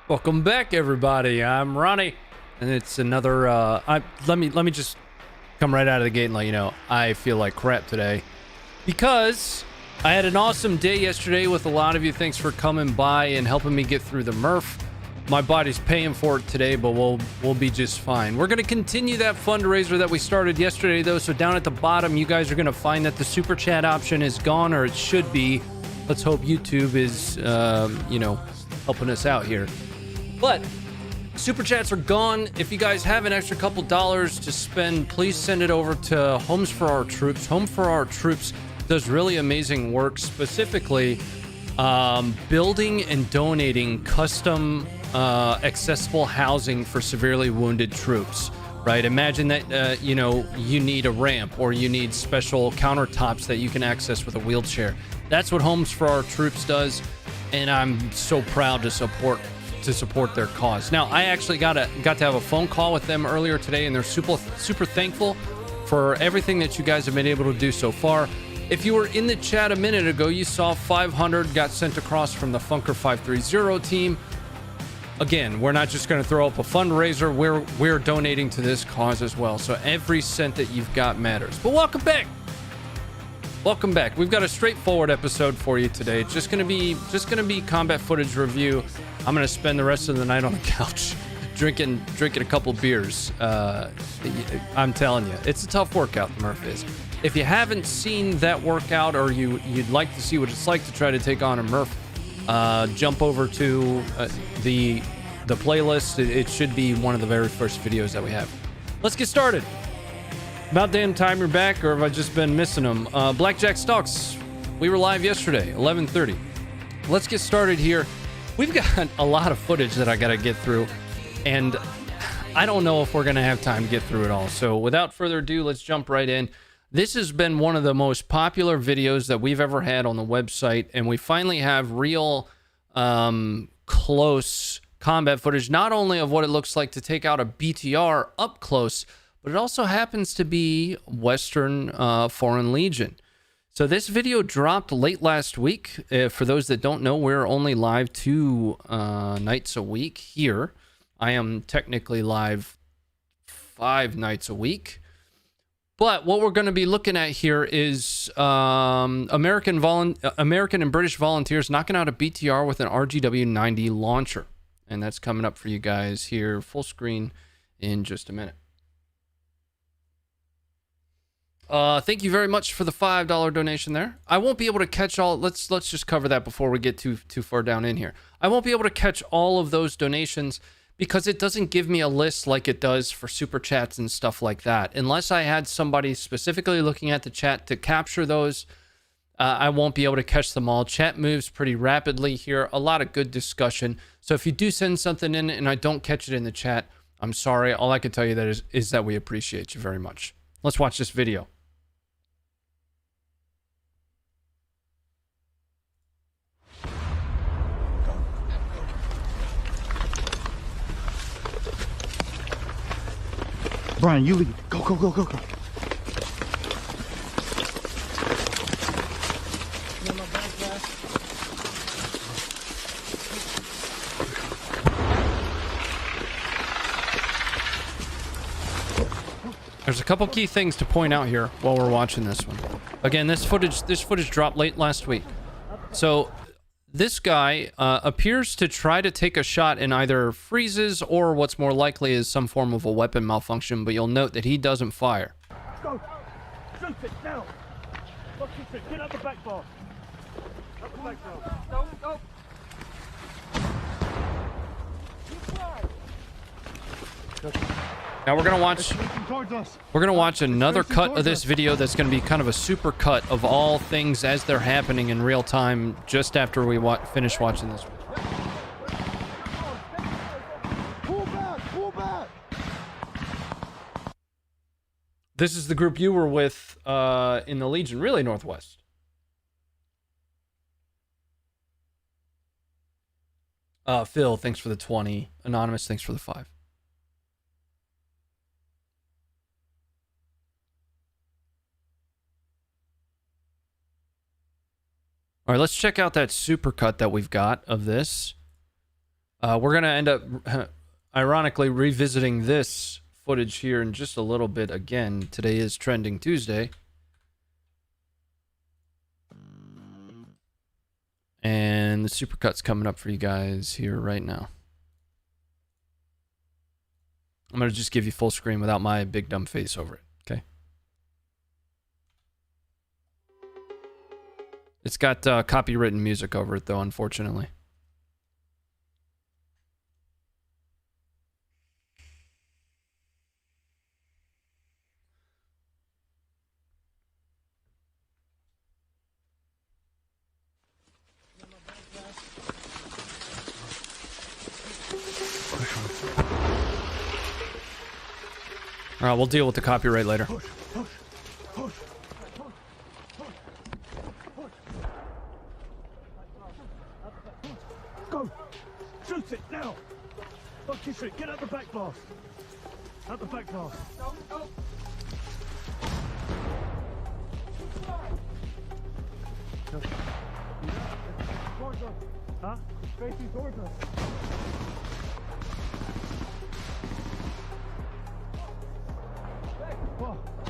Welcome back, everybody. I'm Ronnie, and it's another. Let me just come right out of the gate and let you know I feel like crap today because I had an awesome day yesterday with a lot of you. Thanks for coming by and helping me get through the Murph. My body's paying for it today, but we'll be just fine. We're gonna continue that fundraiser that we started yesterday, though. So down at the bottom, you guys are gonna find that the super chat option is gone, or it should be. Let's hope YouTube is, helping us out here. But super chats are gone. If you guys have an extra couple dollars to spend, please send it over to Homes for Our Troops. Home for Our Troops does really amazing work, specifically building and donating custom accessible housing for severely wounded troops. Right? Imagine that you need a ramp or you need special countertops that you can access with a wheelchair. That's what Homes for Our Troops does, and I'm so proud to support their cause. Now, I actually got to have a phone call with them earlier today, and they're super thankful for everything that you guys have been able to do so far. If you were in the chat a minute ago, you saw 500 got sent across from the Funker 530 team. Again, we're not just going to throw up a fundraiser. We're donating to this cause as well. So every cent that you've got matters. But welcome back. Welcome back. We've got a straightforward episode for you today. It's just gonna be combat footage review. I'm gonna spend the rest of the night on the couch drinking a couple beers. I'm telling you, it's a tough workout, the Murph is. If you haven't seen that workout, or you'd like to see what it's like to try to take on a Murph, jump over to the playlist. It should be one of the very first videos that we have. Let's get started. About damn time you're back, or have I just been missing them? Blackjack Stocks, we were live yesterday, 11:30. Let's get started here. We've got a lot of footage that I got to get through, and I don't know if we're going to have time to get through it all. So without further ado, let's jump right in. This has been one of the most popular videos that we've ever had on the website, and we finally have real close combat footage, not only of what it looks like to take out a BTR up close, but it also happens to be Western Foreign Legion. So this video dropped late last week. For those that don't know, we're only live 2 nights a week here. I am technically live 5 nights a week. But what we're going to be looking at here is American and British volunteers knocking out a BTR with an RGW-90 launcher. And that's coming up for you guys here, full screen, in just a minute. Thank you very much for the $5 donation there. I won't be able to catch all. Let's just cover that before we get too far down in here. I won't be able to catch all of those donations because it doesn't give me a list like it does for super chats and stuff like that. Unless I had somebody specifically looking at the chat to capture those, I won't be able to catch them all. Chat moves pretty rapidly here. A lot of good discussion. So if you do send something in and I don't catch it in the chat, I'm sorry. All I can tell you is that we appreciate you very much. Let's watch this video. Brian, you lead. Go, go, go, go, go. There's a couple key things to point out here while we're watching this one. Again, this footage dropped late last week. So this guy appears to try to take a shot and either freezes or what's more likely is some form of a weapon malfunction, but you'll note that he doesn't fire. Go. Shoot it down. Look, shoot it. Get up the back bar. Up the back bar. Go, go. Now we're gonna watch another cut of this video that's gonna be kind of a super cut of all things as they're happening in real time just after we finish watching this one. This is the group you were with in the Legion, really Northwest. Phil, thanks for the 20. Anonymous, thanks for the 5. All right, let's check out that supercut that we've got of this. We're going to end up, ironically, revisiting this footage here in just a little bit again. Today is Trending Tuesday. And the supercut's coming up for you guys here right now. I'm going to just give you full screen without my big dumb face over it, okay? It's got copywritten music over it, though, unfortunately. All right, we'll deal with the copyright later. Push, push, push, push, push. Go! Shoot it now! Fuck your shit, get out the back blast! Out the back blast! No, no. Huh? Facing towards us.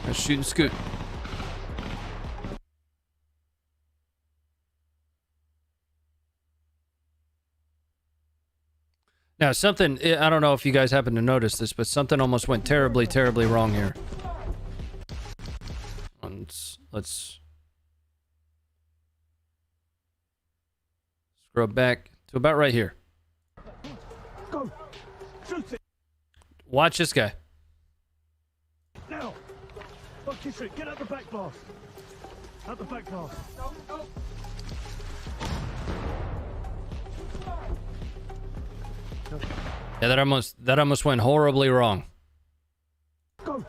Let's shoot and scoot. Now, something, I don't know if you guys happen to notice this, but something almost went terribly, terribly wrong here. Let's scrub back to about right here. Go! Shoot it! Watch this guy. Now! Fuck your shit, get out the back blast! Out the back blast! No, no. Yeah, that almost went horribly wrong. Go!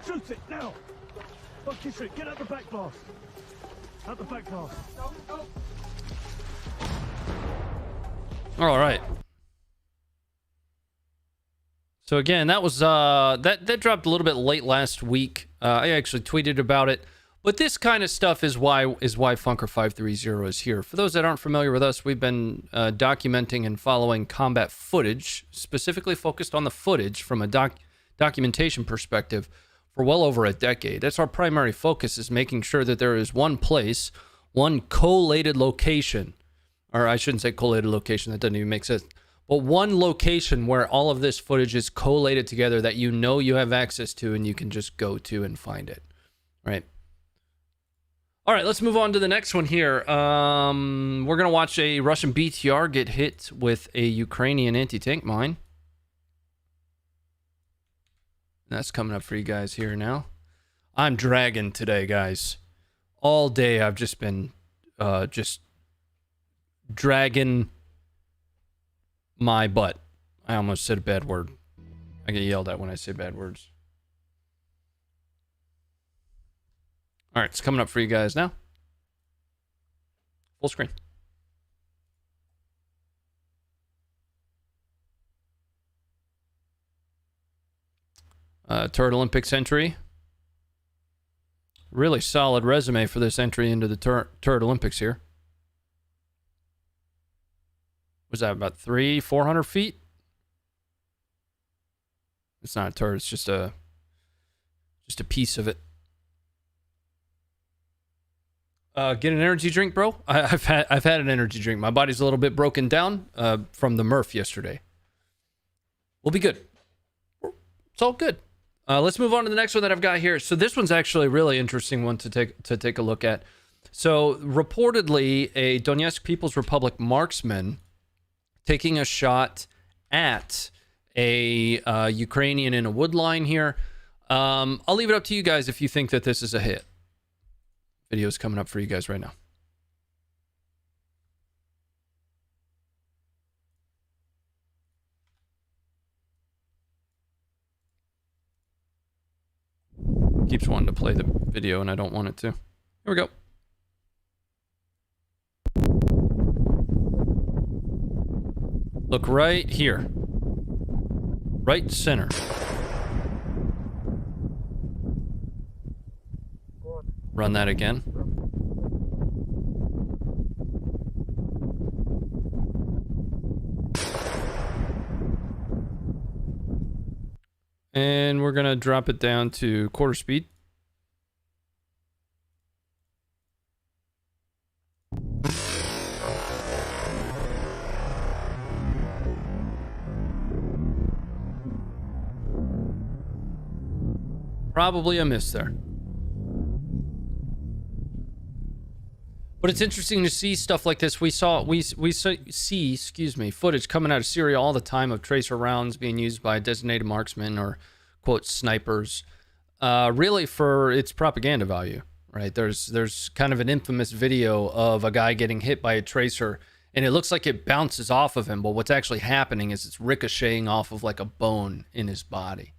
Shoot it now! Fuck your shit, get out the back blast! Out the back blast! No, no. All right. So again, that was that dropped a little bit late last week. I actually tweeted about it. But this kind of stuff is why Funker530 is here. For those that aren't familiar with us, we've been documenting and following combat footage, specifically focused on the footage from a documentation perspective for well over a decade. That's our primary focus, is making sure that there is one place, one collated location, or I shouldn't say collated location, that doesn't even make sense, but one location where all of this footage is collated together that you know you have access to and you can just go to and find it, right? All right, let's move on to the next one here. We're going to watch a Russian BTR get hit with a Ukrainian anti-tank mine. That's coming up for you guys here now. I'm dragging today, guys. All day I've just been just dragging my butt. I almost said a bad word. I get yelled at when I say bad words. All right, it's coming up for you guys now. Full screen. Turret Olympics entry. Really solid resume for this entry into the Turret Olympics here. Was that about 400 feet? It's not a turret, it's just a piece of it. Get an energy drink, bro. I've had an energy drink. My body's a little bit broken down from the Murph yesterday. We'll be good. It's all good. Let's move on to the next one that I've got here. So this one's actually a really interesting one to take a look at. So reportedly, a Donetsk People's Republic marksman taking a shot at a Ukrainian in a wood line here. I'll leave it up to you guys if you think that this is a hit. Video's coming up for you guys right now. Keeps wanting to play the video and I don't want it to. Here we go. Look right here. Right center. Run that again. And we're gonna drop it down to quarter speed. Probably a miss there. But it's interesting to see stuff like this. We see, excuse me, footage coming out of Syria all the time of tracer rounds being used by designated marksmen or, quote, snipers, really for its propaganda value, right? There's kind of an infamous video of a guy getting hit by a tracer, and it looks like it bounces off of him, but what's actually happening is it's ricocheting off of like a bone in his body.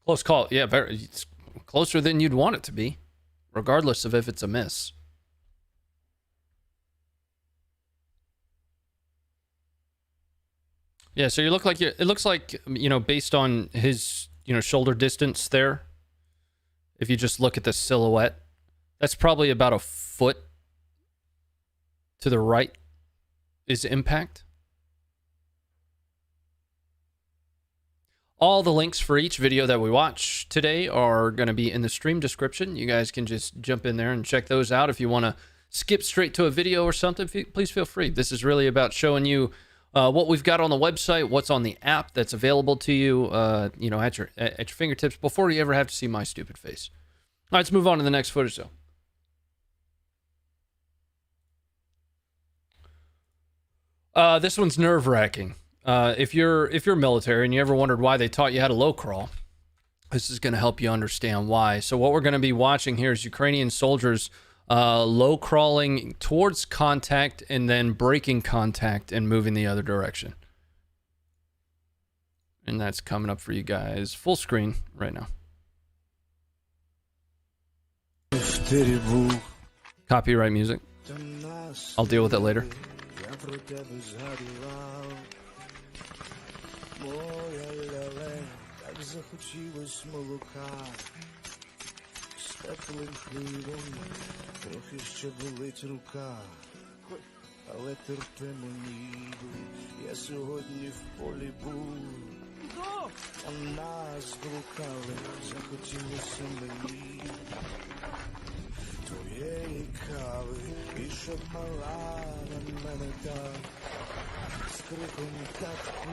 Close call. Yeah, very. It's closer than you'd want it to be, regardless of if it's a miss. Yeah, so you look like it looks like, you know, based on his, you know, shoulder distance there, if you just look at the silhouette, that's probably about a foot to the right is impact. All the links for each video that we watch today are going to be in the stream description. You guys can just jump in there and check those out. If you want to skip straight to a video or something, please feel free. This is really about showing you what we've got on the website, what's on the app that's available to you, you know, at your fingertips before you ever have to see my stupid face. All right, let's move on to the next footage, though. This one's nerve-wracking. If you're military and you ever wondered why they taught you how to low crawl, this is going to help you understand why. So what we're going to be watching here is Ukrainian soldiers low crawling towards contact and then breaking contact and moving the other direction. And that's coming up for you guys full screen right now. Copyright music. I'll deal with it later. Захотілось молока, з теплим хлібом, трохи ще болить рука, але терпи мені, я сьогодні в полі був, а нас блукали, захотілося мені, твоєї кави, і щоб мала на мене так, з криком татку,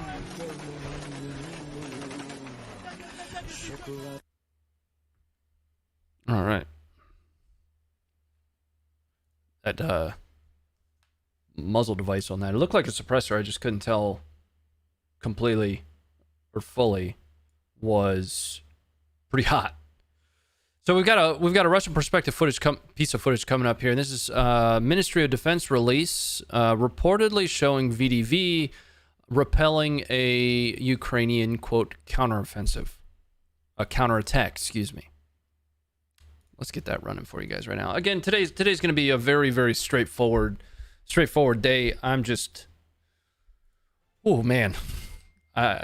all right. That muzzle device on that, it looked like a suppressor. I just couldn't tell completely or fully. Was pretty hot. So we've got a Russian perspective piece of footage coming up here, and this is Ministry of Defense release reportedly showing VDV repelling a Ukrainian, quote, counteroffensive. A counterattack, excuse me. Let's get that running for you guys right now. Again, today's going to be a very, very straightforward day. I'm just, oh man,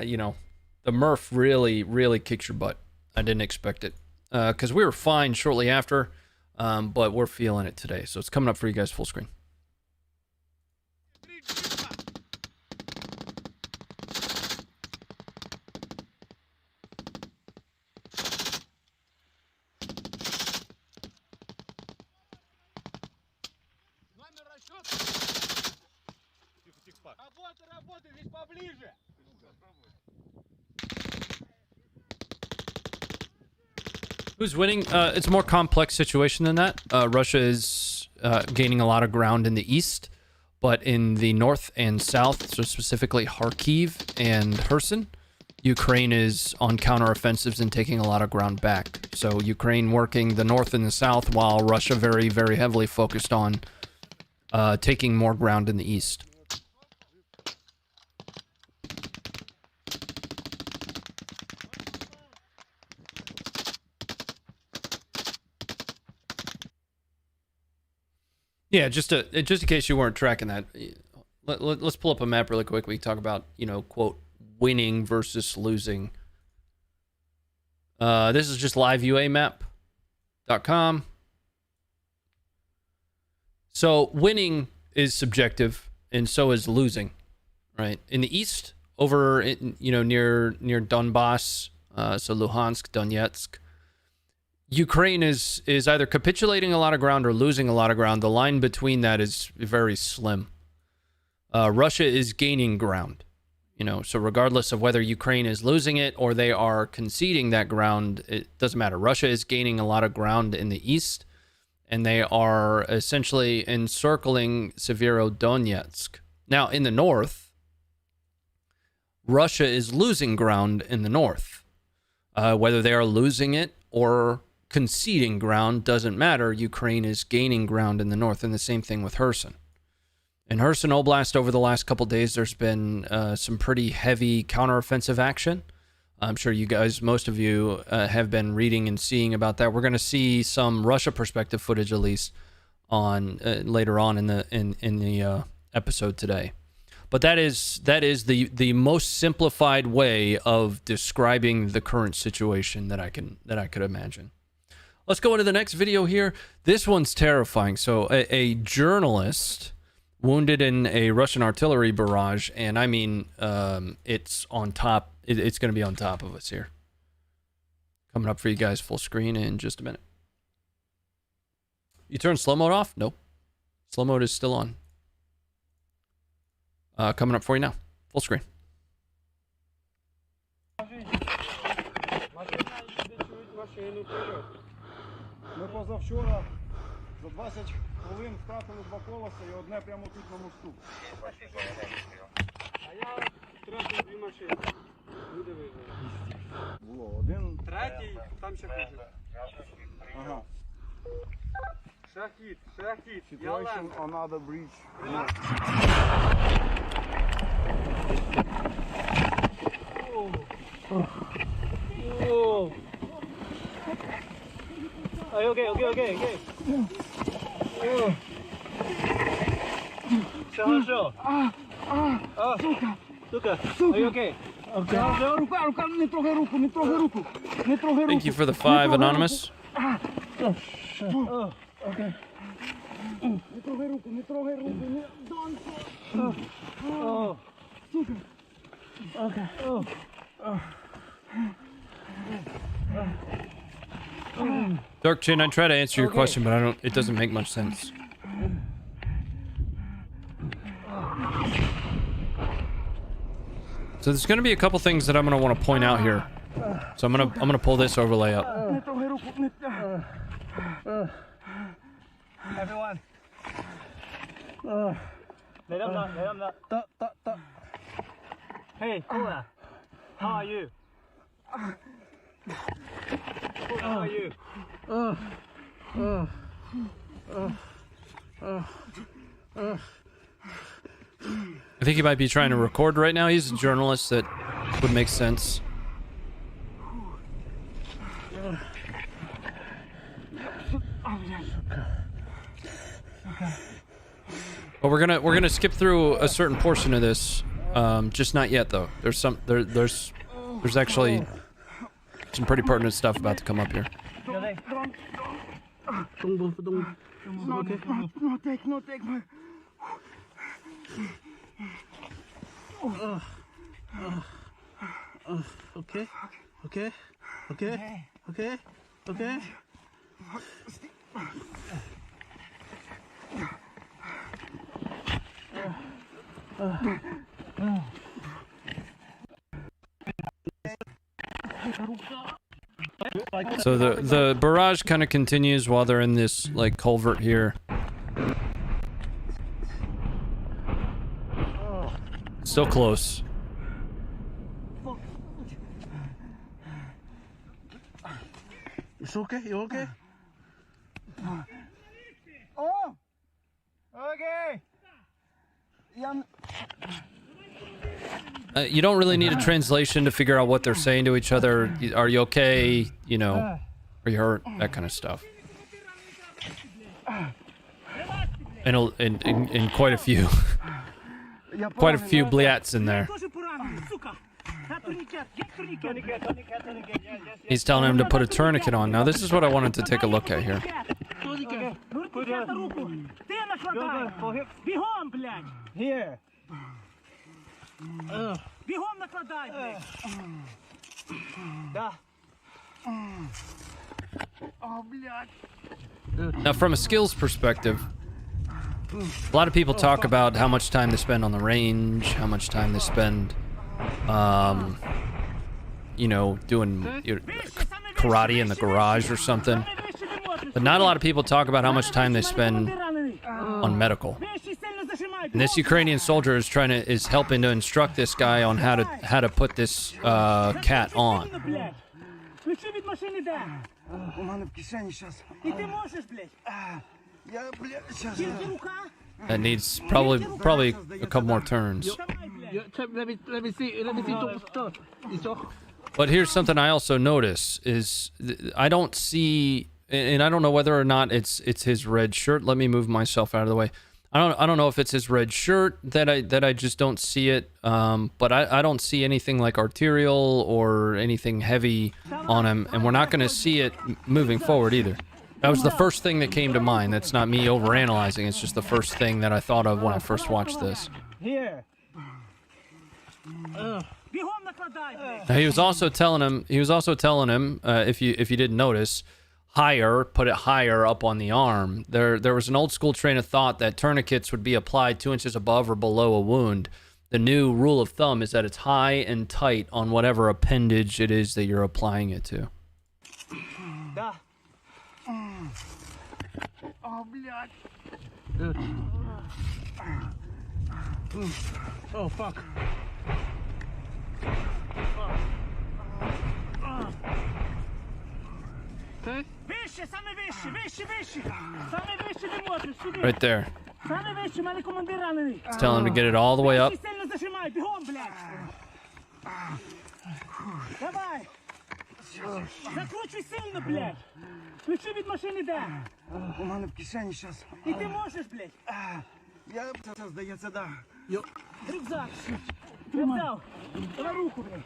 you know, the Murph really kicks your butt. I didn't expect it because we were fine shortly after, but we're feeling it today. So it's coming up for you guys full screen. Who's winning? It's a more complex situation than that. Russia is gaining a lot of ground in the east, but in the north and south, so specifically Kharkiv and Kherson, Ukraine is on counteroffensives and taking a lot of ground back. So Ukraine working the north and the south, while Russia very, very heavily focused on taking more ground in the east. Yeah, just in case you weren't tracking that, let's pull up a map really quick. We talk about, you know, quote, winning versus losing. This is just liveuamap.com. So winning is subjective, and so is losing, right? In the east, over you know, near Donbass, so Luhansk, Donetsk, Ukraine is either capitulating a lot of ground or losing a lot of ground. The line between that is very slim. Russia is gaining ground, you know, so regardless of whether Ukraine is losing it or they are conceding that ground, it doesn't matter. Russia is gaining a lot of ground in the east, and they are essentially encircling Severodonetsk. Now, in the north, Russia is losing ground in the north. Whether they are losing it or conceding ground doesn't matter. Ukraine is gaining ground in the north, and the same thing with Kherson. In Kherson Oblast, over the last couple days, there's been some pretty heavy counteroffensive action. I'm sure you guys, most of you, have been reading and seeing about that. We're going to see some Russia perspective footage, at least, on later on in the episode today. But that is the most simplified way of describing the current situation that I could imagine. Let's go into the next video here. This one's terrifying. So a journalist wounded in a Russian artillery barrage, and I mean, it's on top. It's going to be on top of us here. Coming up for you guys full screen in just a minute. You turn slow mode off? Nope. Slow mode is still on. Coming up for you now. Full screen. Ми позавчора за 20 хвилин втратили 2 колеса і одне прямо тут на мосту. А я втратив 2 машини. Люди виїжджали. Було один. Третій, там ще хуже. Ага. Шахід. Situation on other bridge. Okay. Все хорошо. Сука. Are you okay? Рука, не трогай руку. Thank you for the 5, Anonymous. Не трогай руку. Сука. Okay. Dark Chin, I try to answer your question, but it doesn't make much sense. So there's going to be a couple things that I'm going to want to point out here. So I'm going to pull this overlay up. Everyone. Let them know. Hey, Kola. How are you? How are you? I think he might be trying to record right now. He's a journalist. That would make sense. But we're gonna skip through a certain portion of this. Just not yet though. There's actually some pretty pertinent stuff about to come up here. No take. Okay. So the barrage kind of continues while they're in this like culvert here. Still close. You okay? Oh! Okay! You don't really need a translation to figure out what they're saying to each other. Are you okay? You know, are you hurt? That kind of stuff. and quite a few, quite a few bliats in there. He's telling him to put a tourniquet on. Now, this is what I wanted to take a look at here. Here. Now, from a skills perspective, a lot of people talk about how much time they spend on the range, how much time they spend, you know, doing karate in the garage or something. But not a lot of people talk about how much time they spend on medical. And this Ukrainian soldier is helping to instruct this guy on how to put this cat on. That needs probably a couple more turns. Let me see. But here's something I also notice is I don't see, and I don't know whether or not it's his red shirt. Let me move myself out of the way. I don't know if it's his red shirt that I just don't see it. But I don't see anything like arterial or anything heavy on him, and we're not going to see it moving forward either. That was the first thing that came to mind. That's not me overanalyzing. It's just the first thing that I thought of when I first watched this. Here. Now, he was also telling him, if you didn't notice, put it higher up on the arm. There was an old school train of thought that tourniquets would be applied 2 inches above or below a wound. The new rule of thumb is that it's high and tight on whatever appendage it is that you're applying it to. Oh, fuck. Right there. It's telling him to get it all the way up. Закручуй сильно, блядь. Ключі від машини де? У мене в кишені зараз. І ти можеш, блядь? Я це здається, да. Рюкзак. Рюкзак. Давай руку, блядь.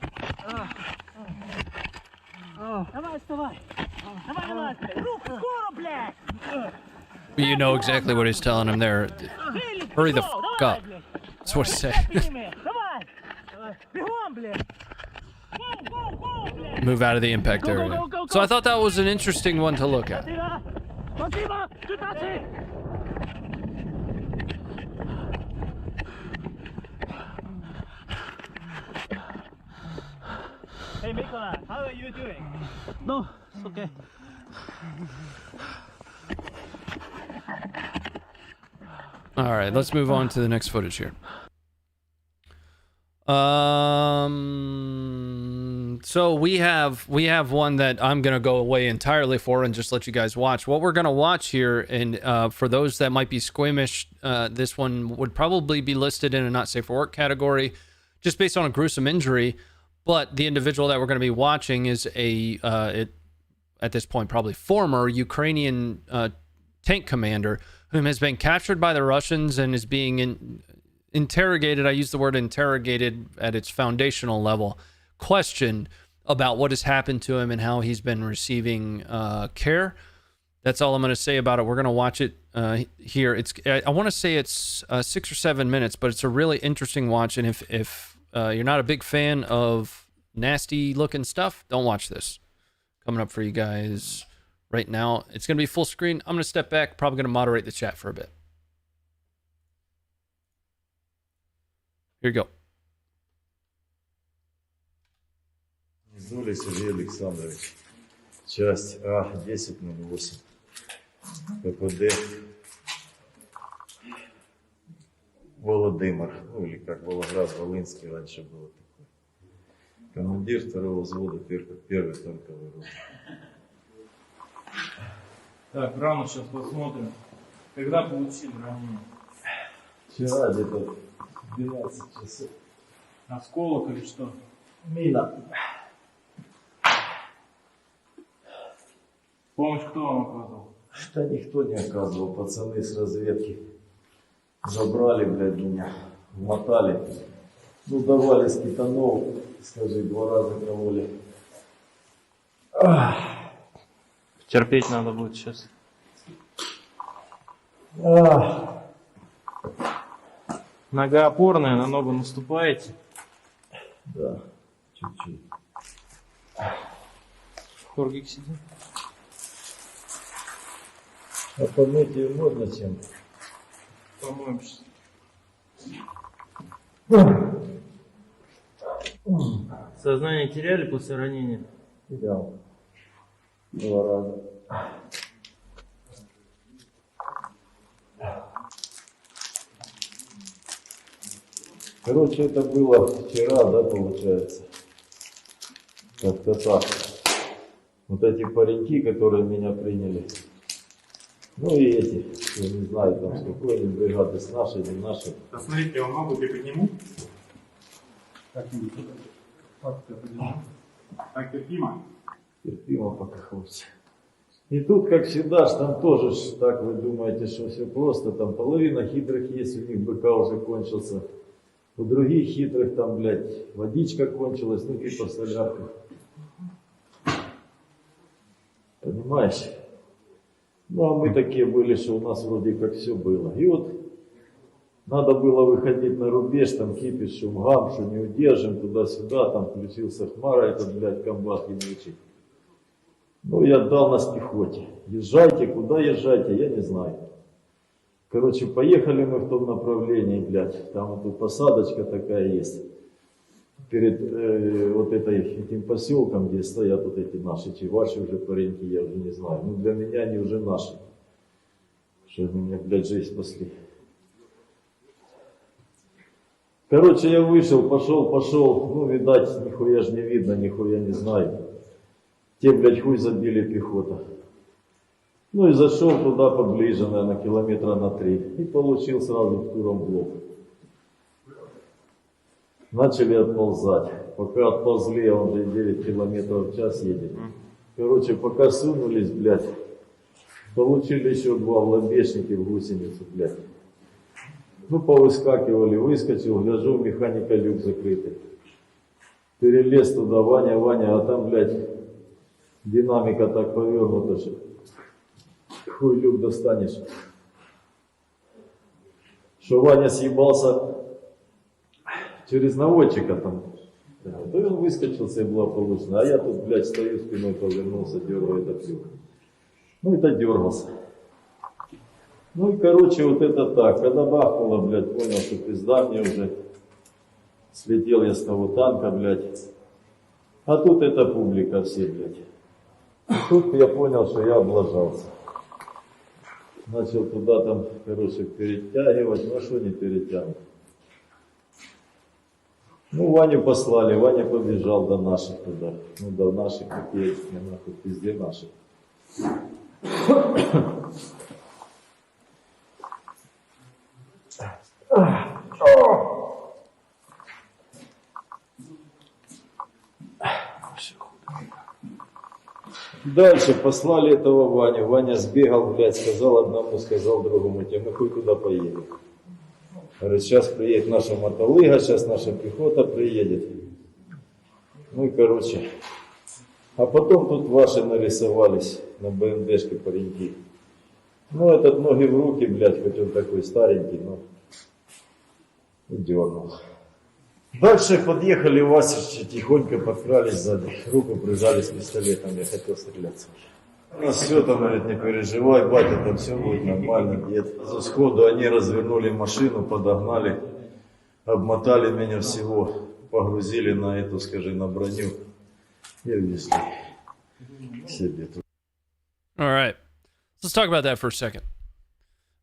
Давай, вставай. Давай, блядь. Руку, скоро, блядь. You know exactly what he's telling him there. Hurry the fuck up. That's what he said. Давай. Бігом, блядь. Move out of the impact area. So I thought that was an interesting one to look at. Hey, Mikola, how are you doing? No, it's okay. All right, let's move on to the next footage here. So we have one that I'm gonna go away entirely for and just let you guys watch. What we're gonna watch here, and for those that might be squeamish, this one would probably be listed in a not safe for work category, just based on a gruesome injury. But the individual that we're gonna be watching is at this point probably former Ukrainian tank commander, whom has been captured by the Russians and is being interrogated. I use the word interrogated at its foundational level, questioned about what has happened to him and how he's been receiving care. That's all I'm going to say about it. We're going to watch it here. I want to say it's 6 or 7 minutes, but it's a really interesting watch. And if you're not a big fan of nasty looking stuff, don't watch this. Coming up for you guys right now. It's going to be full screen. I'm going to step back, probably going to moderate the chat for a bit. Here you go. Зуля Сергей Александрович. Часть А-1008. ППД. Володимир. Ну или как Волгоград-Волынский раньше было такое. Командир второго взвода первой танковой роты. Так, рану сейчас посмотрим. Когда получили ранение? Вчера где-то 12 часов. Осколок или что? Мина. Помощь кто вам оказывал? Да никто не оказывал, пацаны с разведки. Забрали, блядь, меня, вмотали. Ну, давали скитанов, скажи, 2 раза кололи. Терпеть надо будет сейчас. Нога опорная, на ногу наступаете. Да, чуть-чуть. Хоргик сидит. А помыть ее можно чем? Помоемся. Сознание теряли после ранения? Терял. 2 раза. Короче, это было вчера, да, получается. Как-то так. Вот эти пареньки, которые меня приняли. Ну и эти, я не знаю, там с какой-нибудь бригады, с нашей, не нашей. Посмотрите, я вам ногу приподниму. Так терпимо. Терпимо пока хлопцы. И тут, как всегда, там тоже так вы думаете, что все просто. Там половина хитрых есть, у них быка уже кончился. У других хитрых там, блядь, водичка кончилась, ну типа солярка. Понимаешь? Ну а мы такие были, что у нас вроде как все было. И вот надо было выходить на рубеж, там кипиш, шум, гам, что не удержим, туда-сюда, там включился Хмара, этот, блядь, комбат ебучий. Ну, я дал нас пехоте. Езжайте, куда езжайте, я не знаю. Короче, поехали мы в том направлении, блядь. Там вот тут посадочка такая есть. Перед вот этим поселком, где стоят вот эти наши, ваши уже пареньки, я уже не знаю. Ну, для меня они уже наши. Что они мне, блядь, жизнь спасли. Короче, я вышел, пошел. Ну, видать, нихуя ж не видно, нихуя не знаю. Те, блядь, хуй забили пехота. Ну и зашел туда поближе, наверное, километра на 3. И получил сразу штурм блок. Начали отползать. Пока отползли, а он же 9 километров в час едет. Короче, пока сунулись, блядь, получили еще 2 в лобешники в гусеницу, блядь. Ну, повыскакивали, выскочил, гляжу, механика люк закрытый. Перелез туда, Ваня, а там, блядь, динамика так повернута, что хуй люк достанешь. Что Ваня съебался через наводчика там. Да, то он выскочился и благополучно. А я тут, блядь, стою спиной, повернулся, дергаю этот люк. Ну, это дергался. Ну и, короче, вот это так. Когда бахнуло, блядь, понял, что пизда мне уже. Слетел я с того танка, блядь. А тут эта публика все, блядь. Тут я понял, что я облажался. Начал туда там, короче, перетягивать. Ну, а что не перетягивать? Ну, Ваню послали. Ваня побежал до наших туда. Ну, до наших, какие, нахуй, везде наших. Дальше послали этого Ваню. Ваня сбегал, блядь, сказал одному, сказал другому, тебе мы хуй куда поедем. Говорит, сейчас приедет наша мотолыга, сейчас наша пехота приедет. Ну и короче. А потом тут ваши нарисовались на БМДшке пареньки. Ну этот ноги в руки, блядь, хоть он такой старенький, но и дернул. Дальше подъехали, Вася тихонько подкрались сзади, руку прижали с пистолетом, я хотел стреляться. У нас все там, говорит, не переживай, батя, там все будет нормально, дед. За сходу они развернули машину, подогнали, обмотали меня всего, погрузили на эту, скажи, на броню и увезли к себе. All right. Let's talk about that for a second.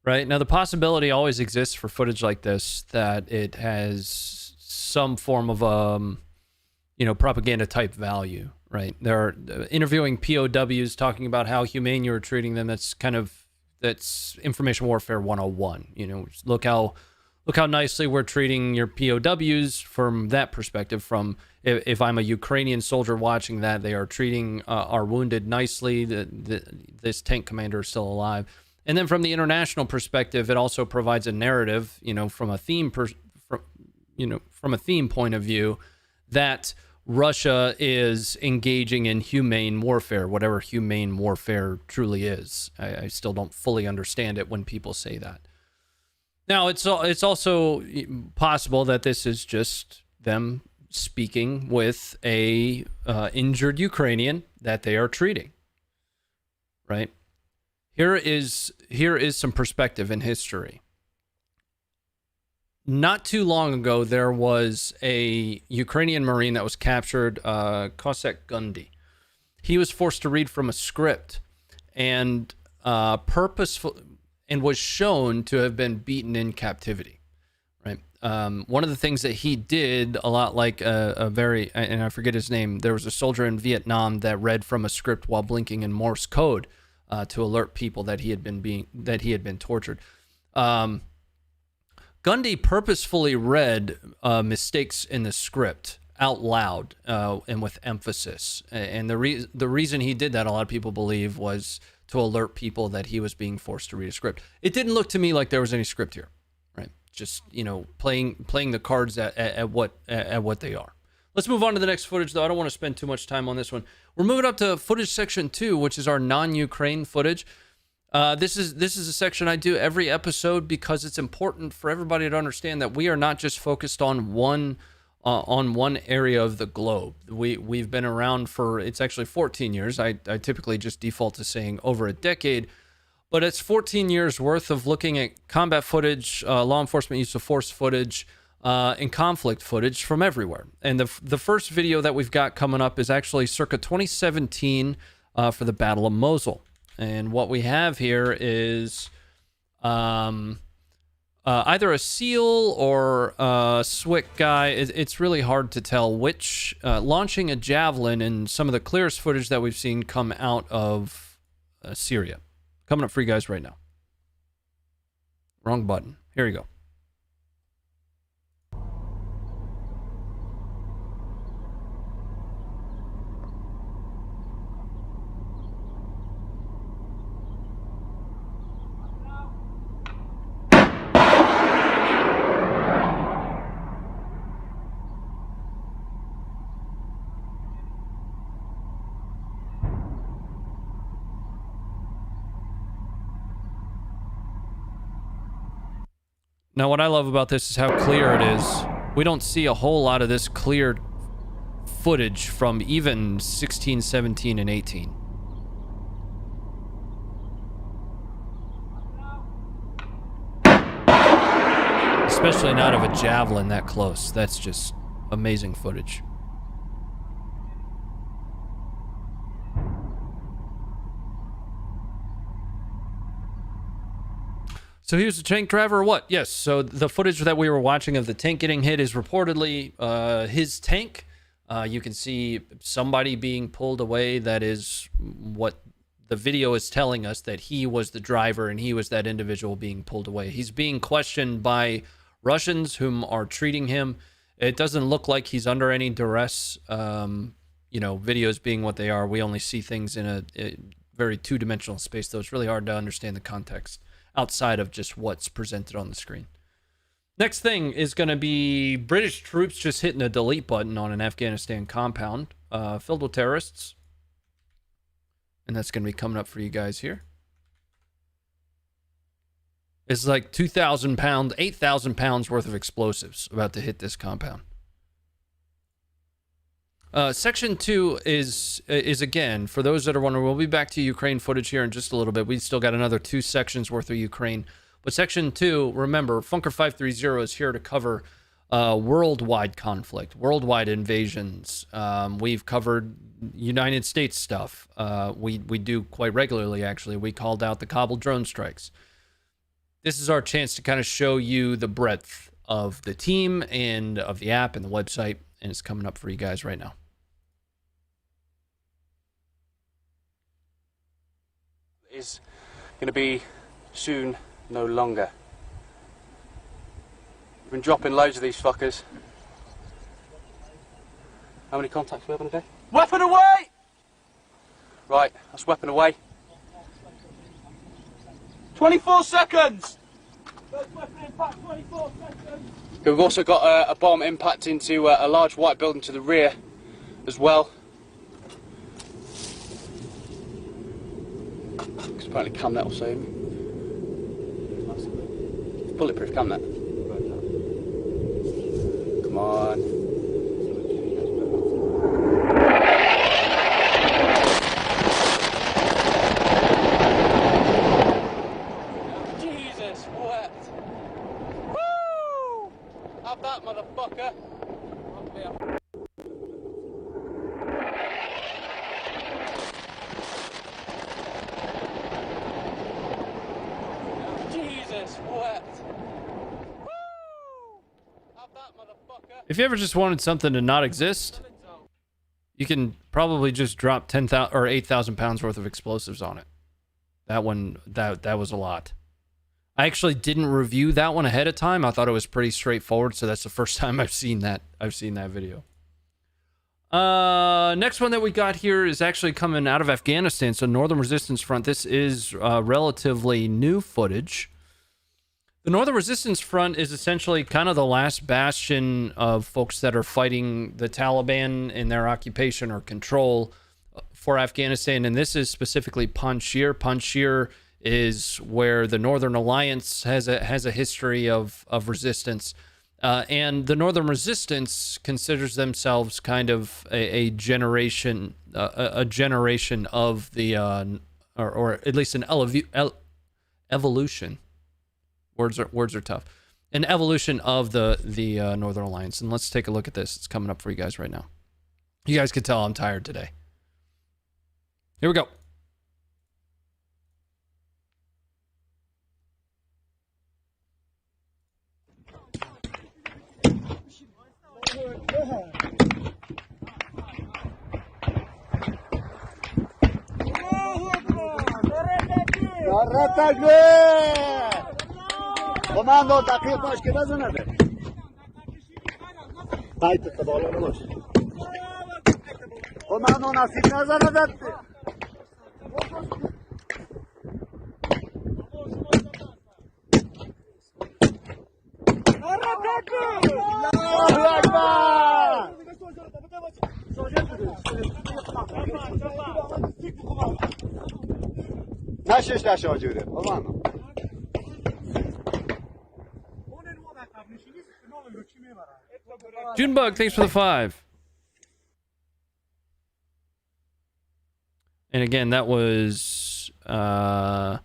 Right? Now, the possibility always exists for footage like this that it has some form of, propaganda type value, right? They're interviewing POWs, talking about how humane you were treating them. That's information warfare 101. You know, look how nicely we're treating your POWs from that perspective. From if I'm a Ukrainian soldier watching that, they are treating our wounded nicely. This tank commander is still alive. And then from the international perspective, it also provides a narrative, from a theme from a theme point of view, that Russia is engaging in humane warfare, whatever humane warfare truly is. I still don't fully understand it when people say that. Now, it's also possible that this is just them speaking with a injured Ukrainian that they are treating, right? Here is some perspective in history. Not too long ago, there was a Ukrainian Marine that was captured, Kosek Gundy. He was forced to read from a script and was shown to have been beaten in captivity. Right. One of the things that he did, a lot like and I forget his name. There was a soldier in Vietnam that read from a script while blinking in Morse code to alert people that he had been tortured. Gundy purposefully read mistakes in the script out loud and with emphasis. And the reason he did that, a lot of people believe, was to alert people that he was being forced to read a script. It didn't look to me like there was any script here, right? Just, playing the cards at what they are. Let's move on to the next footage, though. I don't want to spend too much time on this one. We're moving up to footage section 2, which is our non-Ukraine footage. This is a section I do every episode because it's important for everybody to understand that we are not just focused on one area of the globe. We've been around for, it's actually 14 years. I typically just default to saying over a decade, but it's 14 years worth of looking at combat footage, law enforcement use of force footage, and conflict footage from everywhere. And the first video that we've got coming up is actually circa 2017 for the Battle of Mosul. And what we have here is either a SEAL or a SWIC guy. It's really hard to tell which, launching a javelin, and some of the clearest footage that we've seen come out of Syria. Coming up for you guys right now. Wrong button. Here you go. Now, what I love about this is how clear it is. We don't see a whole lot of this cleared footage from even 16, 17, and 18. Especially not of a javelin that close. That's just amazing footage. So he was a tank driver or what? Yes, so the footage that we were watching of the tank getting hit is reportedly his tank. You can see somebody being pulled away. That is what the video is telling us, that he was the driver and he was that individual being pulled away. He's being questioned by Russians whom are treating him. It doesn't look like he's under any duress. Videos being what they are, we only see things in a very two-dimensional space, though it's really hard to understand the context outside of just what's presented on the screen. Next thing is going to be British troops just hitting a delete button on an Afghanistan compound filled with terrorists. And that's going to be coming up for you guys here. It's like 2,000 pounds, 8,000 pounds worth of explosives about to hit this compound. Section 2 is again, for those that are wondering, we'll be back to Ukraine footage here in just a little bit. We still got another 2 sections worth of Ukraine. But Section 2, remember, Funker 530 is here to cover worldwide conflict, worldwide invasions. We've covered United States stuff. We do quite regularly, actually. We called out the Kabul drone strikes. This is our chance to kind of show you the breadth of the team and of the app and the website, and it's coming up for you guys right now. Is going to be soon no longer. We've been dropping loads of these fuckers. How many contacts we having a day? Weapon away! Right, that's weapon away. 24 seconds! First weapon impact, 24 seconds! We've also got a bomb impact into a large white building to the rear as well. Because apparently CamNet will say bulletproof CamNet. Come on. Jesus wept. Woo! Have that, motherfucker. Jesus wept. Woo! Have that, motherfucker. If you ever just wanted something to not exist, you can probably just drop 10,000 or 8,000 pounds worth of explosives on it. That one, that was a lot. I actually didn't review that one ahead of time. I thought it was pretty straightforward, so that's the first time I've seen that. I've seen that video. Next one that we got here is actually coming out of Afghanistan, so Northern Resistance Front. This is relatively new footage. The Northern Resistance Front is essentially kind of the last bastion of folks that are fighting the Taliban in their occupation or control for Afghanistan, and this is specifically Panjshir. Panjshir is where the Northern Alliance has a history of resistance, and the Northern Resistance considers themselves kind of a generation of the or at least an evolution. Words are tough. An evolution of the Northern Alliance. And let's take a look at this. It's coming up for you guys right now. You guys can tell I'm tired today. Here we go. Komando dakika başka da zanadı. Kayıt da bağlanmış. Komando nasıl zanadı? Allahu Ekber! Naşış taşacıdır. Komando. Junebug, thanks for the 5. And again, that was right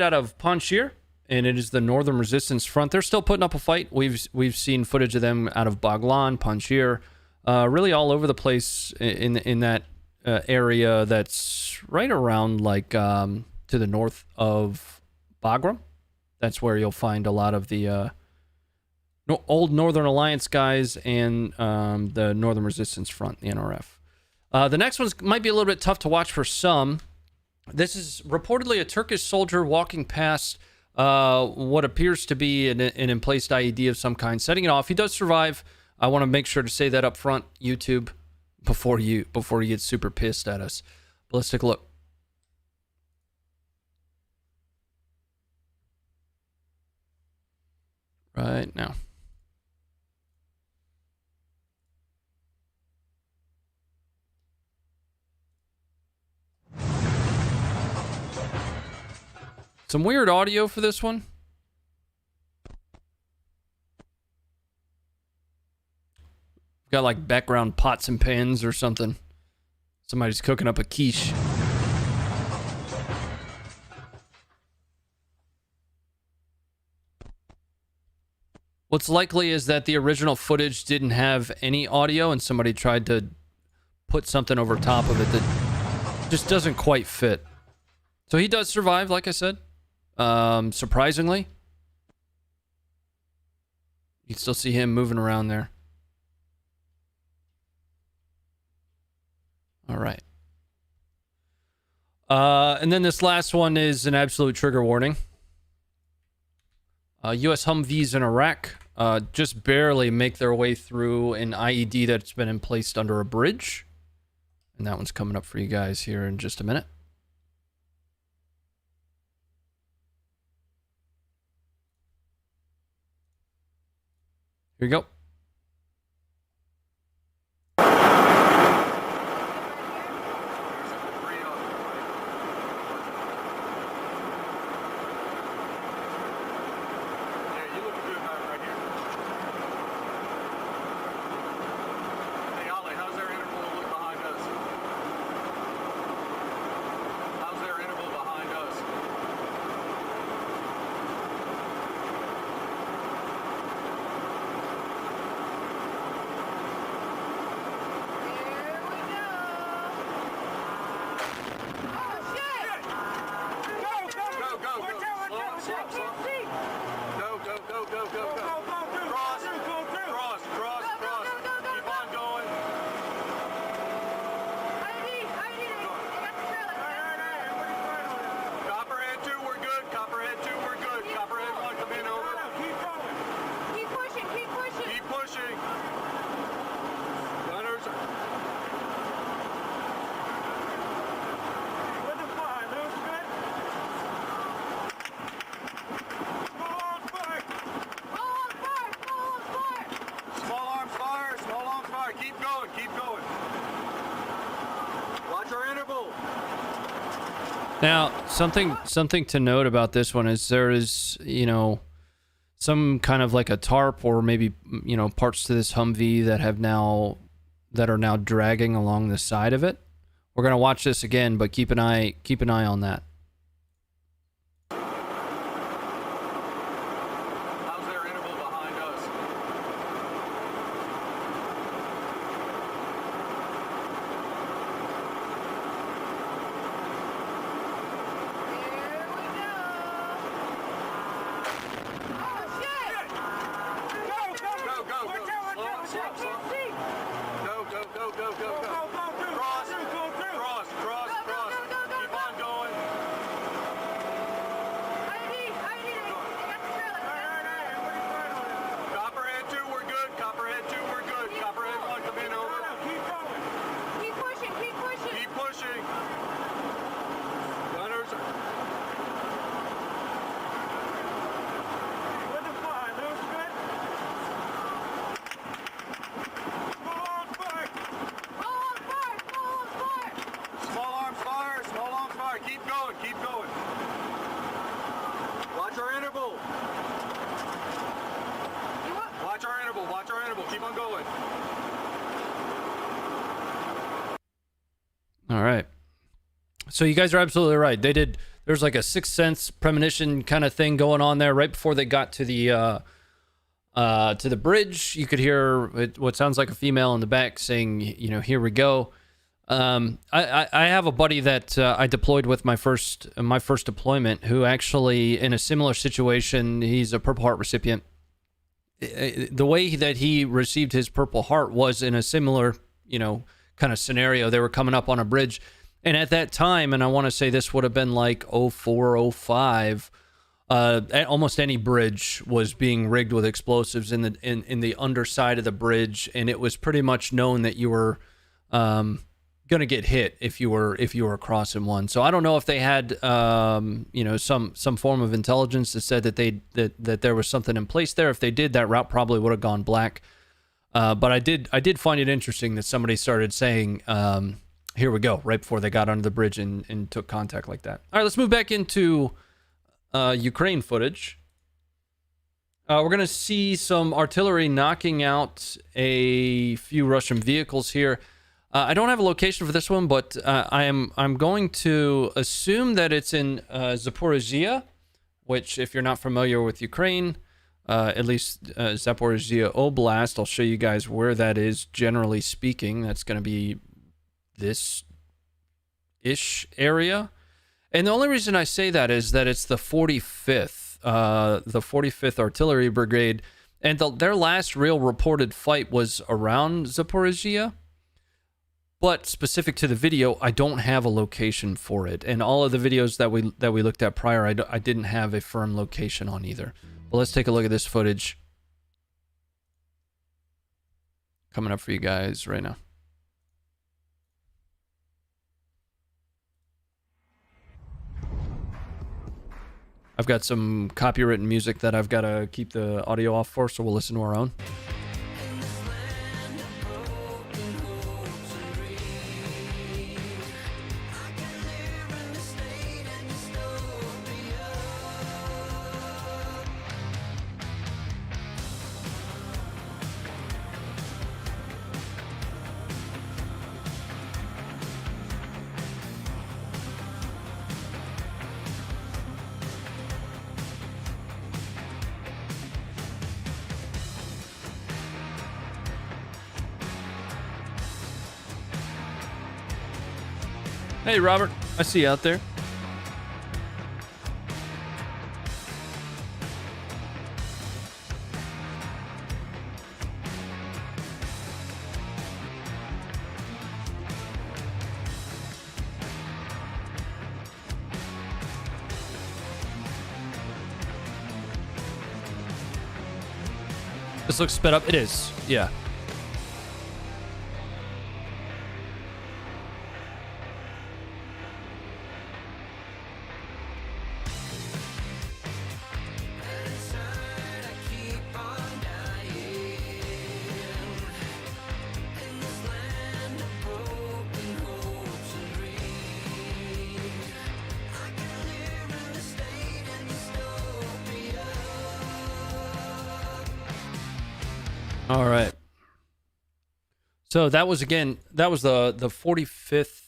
out of Panjshir, and it is the Northern Resistance Front. They're still putting up a fight. We've seen footage of them out of Baghlan, Panjshir, really all over the place in that area that's right around like to the north of Bagram. That's where you'll find a lot of the old Northern Alliance guys and the Northern Resistance Front, the NRF. The next one might be a little bit tough to watch for some. This is reportedly a Turkish soldier walking past what appears to be an emplaced IED of some kind, setting it off. He does survive. I want to make sure to say that up front, YouTube, before you get super pissed at us. But let's take a look. Right now. Some weird audio for this one. Got like background pots and pans or something. Somebody's cooking up a quiche. What's likely is that the original footage didn't have any audio and somebody tried to put something over top of it that just doesn't quite fit. So he does survive, like I said. Surprisingly. You can still see him moving around there. All right. And then this last one is an absolute trigger warning. U.S. Humvees in Iraq just barely make their way through an IED that's been emplaced under a bridge. And that one's coming up for you guys here in just a minute. Here we go. Now, something to note about this one is there is, you know, some kind of like a tarp or maybe, you know, parts to this Humvee that are now dragging along the side of it. We're gonna watch this again, but keep an eye on that. All right. So you guys are absolutely right. There's like a sixth sense premonition kind of thing going on there right before they got to the bridge. You could hear what sounds like a female in the back saying, you know, here we go. I have a buddy that I deployed with my first deployment who actually in a similar situation, he's a Purple Heart recipient. The way that he received his Purple Heart was in a similar, you know, kind of scenario. They were coming up on a bridge, and at that time, and I want to say this would have been like 04, 05, almost any bridge was being rigged with explosives in the underside of the bridge, and it was pretty much known that you were going to get hit if you were crossing one. So I don't know if they had you know, some form of intelligence that said that there was something in place there. If they did, that route probably would have gone black. But I did find it interesting that somebody started saying, here we go, right before they got under the bridge and took contact like that. All right, let's move back into Ukraine footage. We're going to see some artillery knocking out a few Russian vehicles here. I don't have a location for this one, but I'm going to assume that it's in Zaporizhia, which, if you're not familiar with Ukraine, at least Zaporizhia Oblast, I'll show you guys where that is, generally speaking. That's going to be this-ish area. And the only reason I say that is that it's the 45th Artillery Brigade, and their last real reported fight was around Zaporizhia. But specific to the video, I don't have a location for it. And all of the videos that we looked at prior, I didn't have a firm location on either. But let's take a look at this footage coming up for you guys right now. I've got some copywritten music that I've got to keep the audio off for, so we'll listen to our own. Hey, Robert. I see you out there. This looks sped up. It is. Yeah. All right. So that was the 45th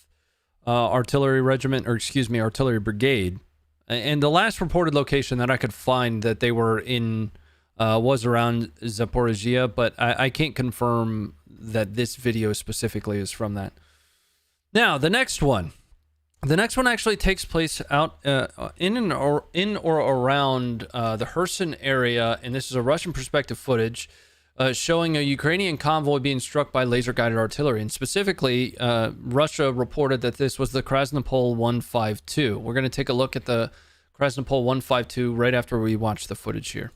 Artillery Regiment, or excuse me, Artillery Brigade. And the last reported location that I could find that they were in was around Zaporizhia, but I can't confirm that this video specifically is from that. Now, the next one. The next one actually takes place out in or around the Kherson area, and this is a Russian perspective footage showing a Ukrainian convoy being struck by laser-guided artillery. And specifically, Russia reported that this was the Krasnopol 152. We're going to take a look at the Krasnopol 152 right after we watch the footage here.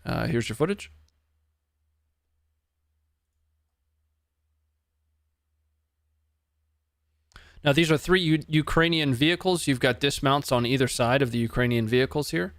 Here's your footage. Now, these are three Ukrainian vehicles. You've got dismounts on either side of the Ukrainian vehicles here.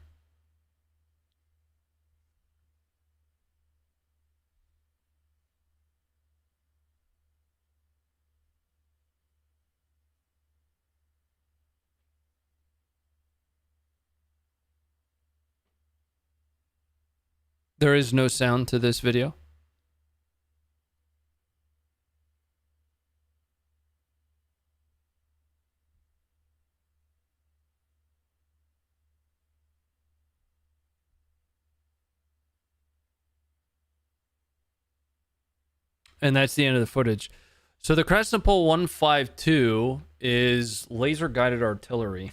There is no sound to this video. And that's the end of the footage. So the Krasnopol 152 is laser-guided artillery.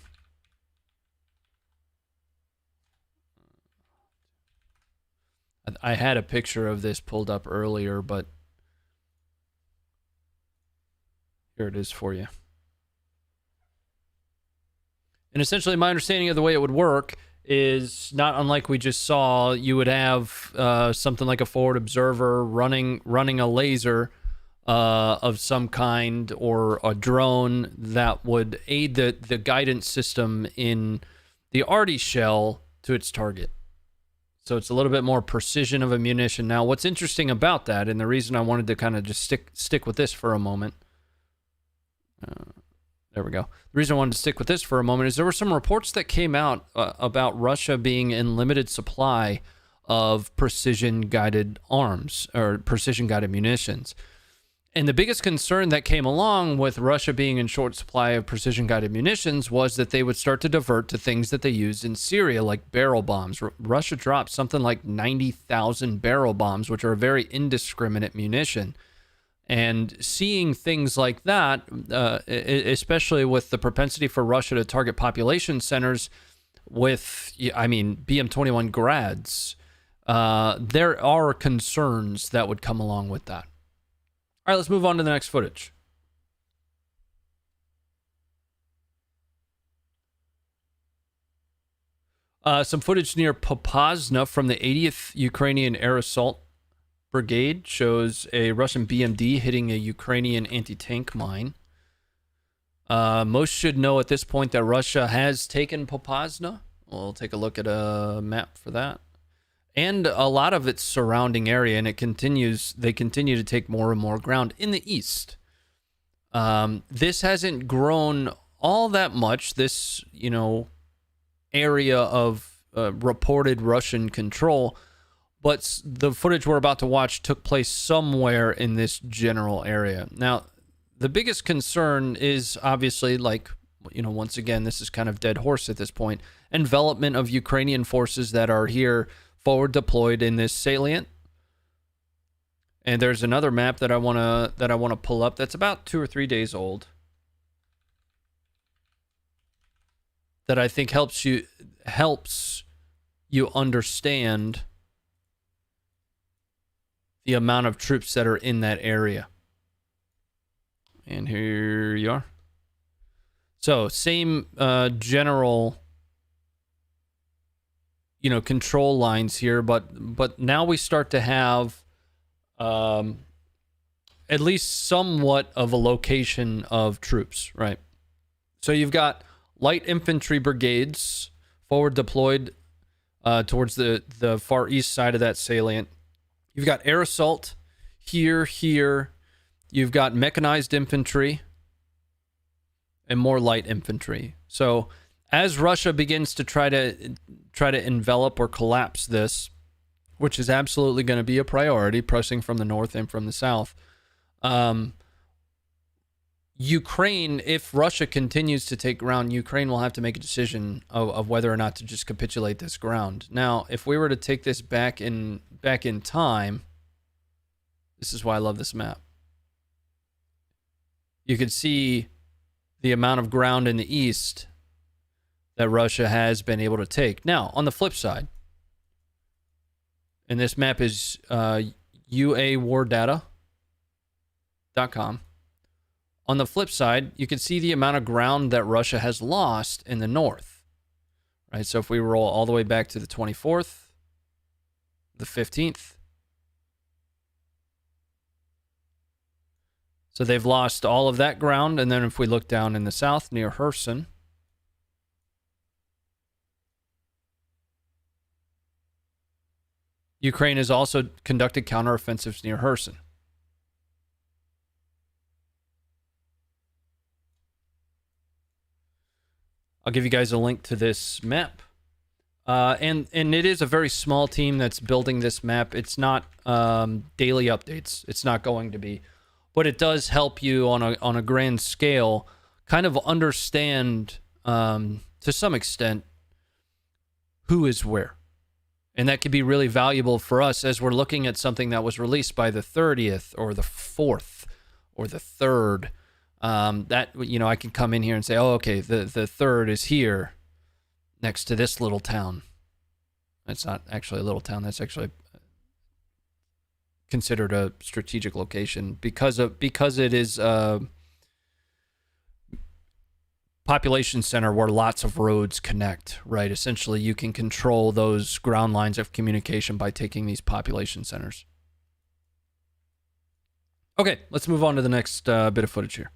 I had a picture of this pulled up earlier, but here it is for you. And essentially, my understanding of the way it would work is not unlike we just saw. You would have something like a forward observer running a laser of some kind, or a drone that would aid the guidance system in the arty shell to its target. So it's a little bit more precision of ammunition. Now, what's interesting about that, and the reason I wanted to kind of just stick with this for a moment, there we go. The reason I wanted to stick with this for a moment is there were some reports that came out about Russia being in limited supply of precision-guided arms, or precision-guided munitions. And the biggest concern that came along with Russia being in short supply of precision-guided munitions was that they would start to divert to things that they used in Syria, like barrel bombs. Russia dropped something like 90,000 barrel bombs, which are a very indiscriminate munition. And seeing things like that, especially with the propensity for Russia to target population centers with, BM-21 grads, there are concerns that would come along with that. All right, let's move on to the next footage. Some footage near Popasna from the 80th Ukrainian air assault. brigade shows a Russian BMD hitting a Ukrainian anti-tank mine. Most should know at this point that Russia has taken Popasna. We'll take a look at a map for that. And a lot of its surrounding area, and they continue to take more and more ground in the east. This hasn't grown all that much, this, area of reported Russian control, but the footage we're about to watch took place somewhere in this general area. Now, the biggest concern is obviously, once again, this is kind of dead horse at this point, envelopment of Ukrainian forces that are here forward deployed in this salient. And there's another map that I want to pull up that's about 2 or 3 days old, that I think helps you understand the amount of troops that are in that area. And here you are. So same general, control lines here, but now we start to have at least somewhat of a location of troops, right? So you've got light infantry brigades forward deployed towards the far east side of that salient. You've got air assault here. You've got mechanized infantry and more light infantry. So as Russia begins to try to envelop or collapse this, which is absolutely going to be a priority, pressing from the north and from the south, Ukraine, if Russia continues to take ground, Ukraine will have to make a decision of whether or not to just capitulate this ground. Now, if we were to take this back in time, this is why I love this map. You could see the amount of ground in the east that Russia has been able to take. Now, on the flip side, and this map is uawardata.com. On the flip side, you can see the amount of ground that Russia has lost in the north. Right? So if we roll all the way back to the 24th, the 15th. So they've lost all of that ground. And then if we look down in the south near Kherson, Ukraine has also conducted counteroffensives near Kherson. I'll give you guys a link to this map. And it is a very small team that's building this map. It's not daily updates. It's not going to be. But it does help you on a grand scale kind of understand, to some extent, who is where. And that could be really valuable for us as we're looking at something that was released by the 30th or the 4th or the 3rd. That, I can come in here and say, oh, okay, the 3rd is here next to this little town. It's not actually a little town. That's actually considered a strategic location because it is a population center where lots of roads connect, right? Essentially, you can control those ground lines of communication by taking these population centers. Okay, let's move on to the next bit of footage here.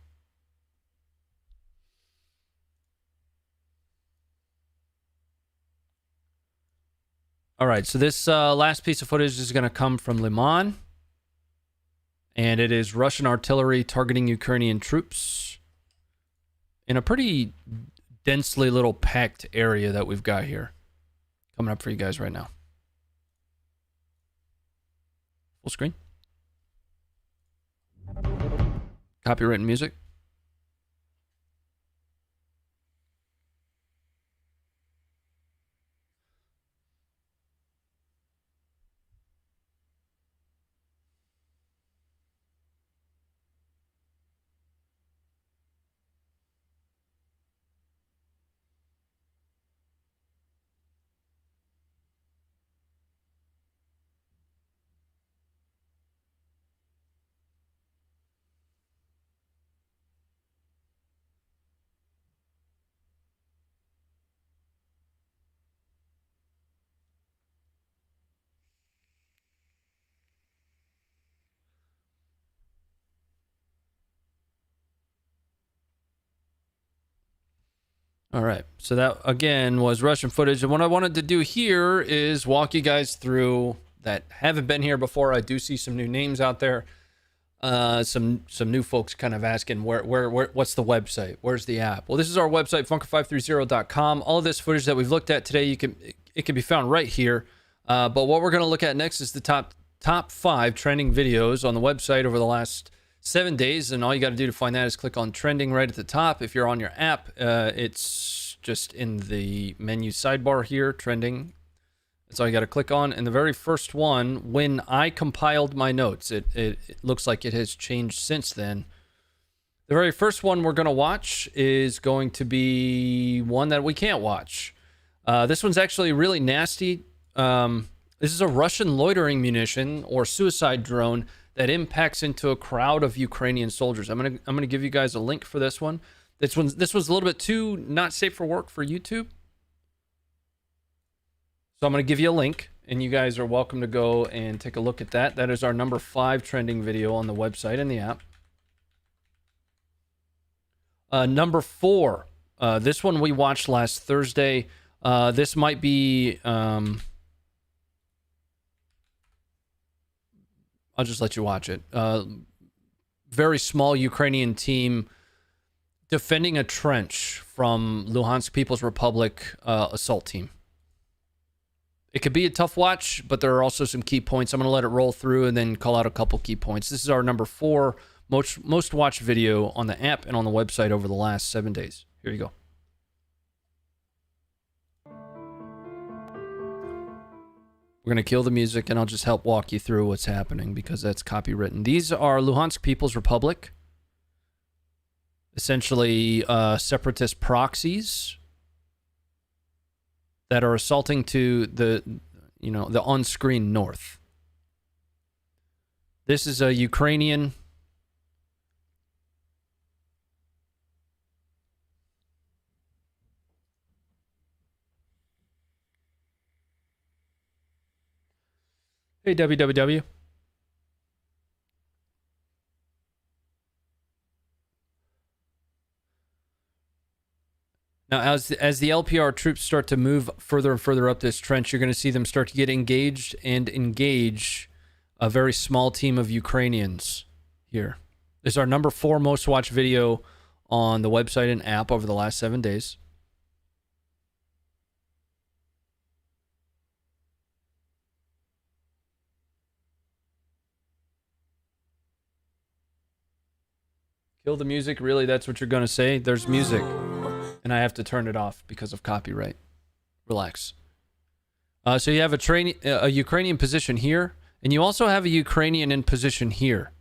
All right, so this last piece of footage is going to come from Liman. And it is Russian artillery targeting Ukrainian troops in a pretty densely little packed area that we've got here. Coming up for you guys right now. Full screen. Copywritten music. All right. So that, again, was Russian footage. And what I wanted to do here is walk you guys through that haven't been here before. I do see some new names out there. Some new folks kind of asking where what's the website? Where's the app? Well, this is our website, funker530.com. All of this footage that we've looked at today, it can be found right here. But what we're going to look at next is the top 5 trending videos on the website over the last 7 days, and all you got to do to find that is click on trending right at the top. If you're on your app, it's just in the menu sidebar here, trending. That's all you got to click on. And the very first one, when I compiled my notes, it looks like it has changed since then. The very first one we're going to watch is going to be one that we can't watch. This one's actually really nasty. This is a Russian loitering munition or suicide drone that impacts into a crowd of Ukrainian soldiers. I'm gonna give you guys a link for this one. This one's a little bit too not safe for work for YouTube. So I'm going to give you a link, and you guys are welcome to go and take a look at that. That is our number 5 trending video on the website and the app. Number 4. This one we watched last Thursday. This might be... I'll just let you watch it. Very small Ukrainian team defending a trench from Luhansk People's Republic assault team. It could be a tough watch, but there are also some key points. I'm going to let it roll through and then call out a couple key points. This is our number 4 most watched video on the app and on the website over the last 7 days. Here you go. We're going to kill the music, and I'll just help walk you through what's happening because that's copywritten. These are Luhansk People's Republic. Essentially, separatist proxies that are assaulting to the on-screen north. This is a Ukrainian. Hey, www. Now, as the LPR troops start to move further and further up this trench, you're going to see them start to get engaged and engage a very small team of Ukrainians here. This is our number 4 most watched video on the website and app over the last 7 days. Kill the music? Really, that's what you're going to say? There's music. And I have to turn it off because of copyright. Relax. So you have a Ukrainian position here, and you also have a Ukrainian in position here.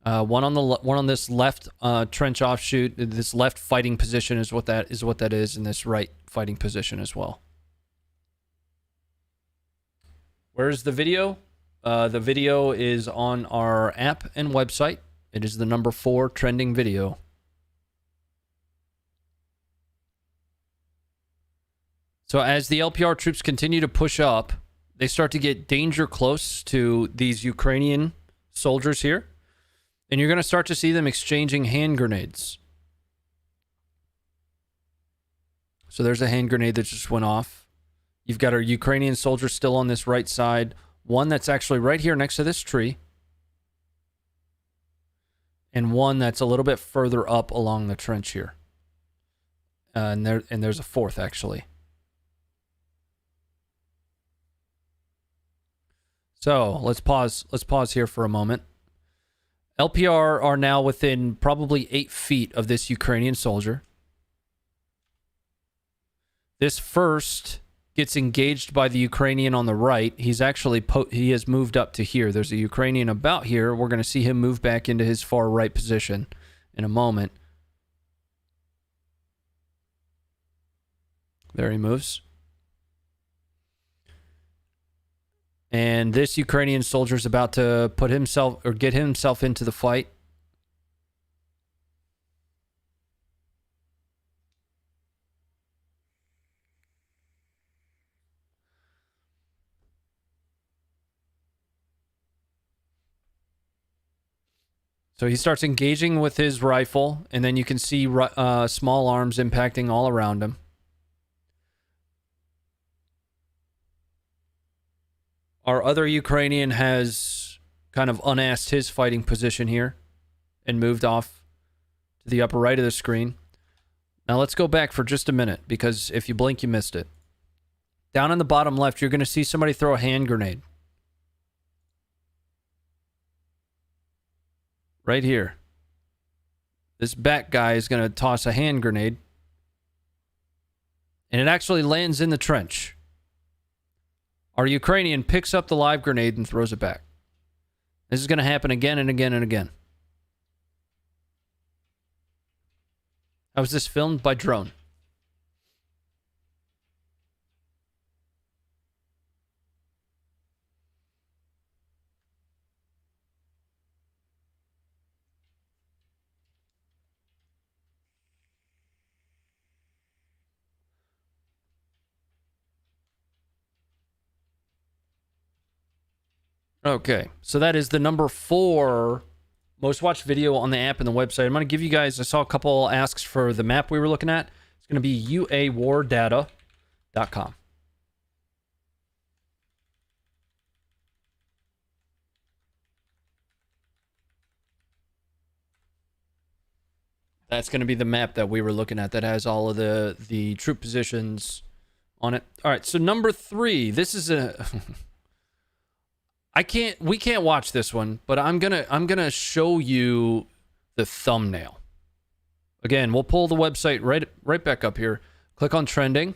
One on this left trench offshoot. This left fighting position is what that is, and this right fighting position as well. Where's the video? The video is on our app and website. It is the number 4 trending video. So as the LPR troops continue to push up, they start to get danger close to these Ukrainian soldiers here. And you're going to start to see them exchanging hand grenades. So there's a hand grenade that just went off. You've got our Ukrainian soldiers still on this right side. One that's actually right here next to this tree. And one that's a little bit further up along the trench here. And there's a fourth, actually. So let's pause here for a moment. LPR are now within probably 8 feet of this Ukrainian soldier. This first gets engaged by the Ukrainian on the right. He's actually he has moved up to here. There's a Ukrainian about here. We're going to see him move back into his far right position in a moment. There he moves. And this Ukrainian soldier is about to put himself or get himself into the fight. So he starts engaging with his rifle, and then you can see small arms impacting all around him. Our other Ukrainian has kind of unasked his fighting position here and moved off to the upper right of the screen. Now let's go back for just a minute, because if you blink, you missed it. Down in the bottom left, you're going to see somebody throw a hand grenade. Right here. This back guy is going to toss a hand grenade. And it actually lands in the trench. Our Ukrainian picks up the live grenade and throws it back. This is going to happen again and again and again. How was this filmed? By drone. Okay, so that is the number 4 most watched video on the app and the website. I'm going to give you guys, I saw a couple asks for the map we were looking at. It's going to be uawardata.com. That's going to be the map that we were looking at that has all of the troop positions on it. All right, so number 3, this is a... we can't watch this one, but I'm gonna show you the thumbnail. Again, we'll pull the website right back up here. Click on trending.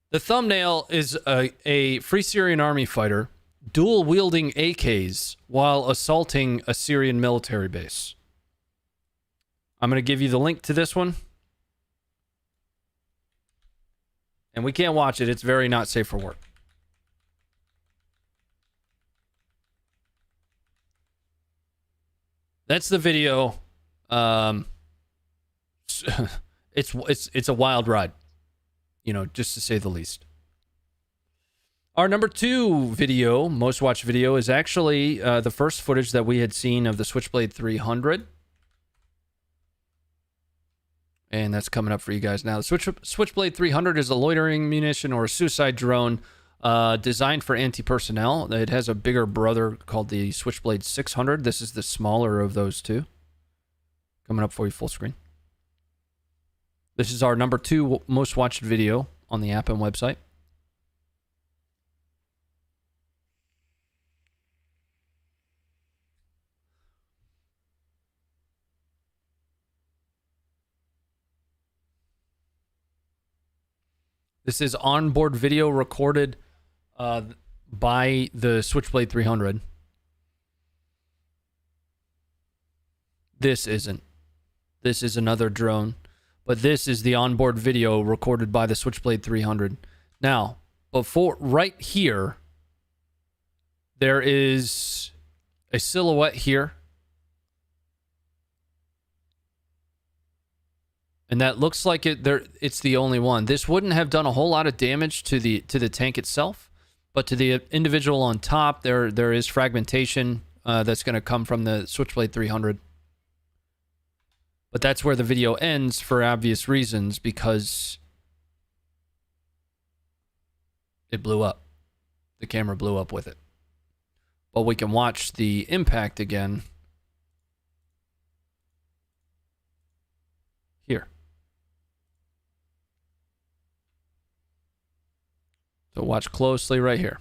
The thumbnail is a Free Syrian Army fighter dual wielding AKs while assaulting a Syrian military base. I'm gonna give you the link to this one. And we can't watch it. It's very not safe for work. That's the video. It's a wild ride, just to say the least. Our number 2 video, most watched video, is actually the first footage that we had seen of the Switchblade 300. And that's coming up for you guys now. The Switchblade 300 is a loitering munition or a suicide drone designed for anti-personnel. It has a bigger brother called the Switchblade 600. This is the smaller of those two. Coming up for you full screen. This is our number 2 most watched video on the app and website. This is onboard video recorded by the Switchblade 300. This isn't. This is another drone. But this is the onboard video recorded by the Switchblade 300. Now, right here, there is a silhouette here. And that looks like it's the only one. This wouldn't have done a whole lot of damage to the tank itself, but to the individual on top, there is fragmentation that's going to come from the Switchblade 300. But that's where the video ends for obvious reasons, because it blew up. The camera blew up with it. But we can watch the impact again here. So watch closely right here.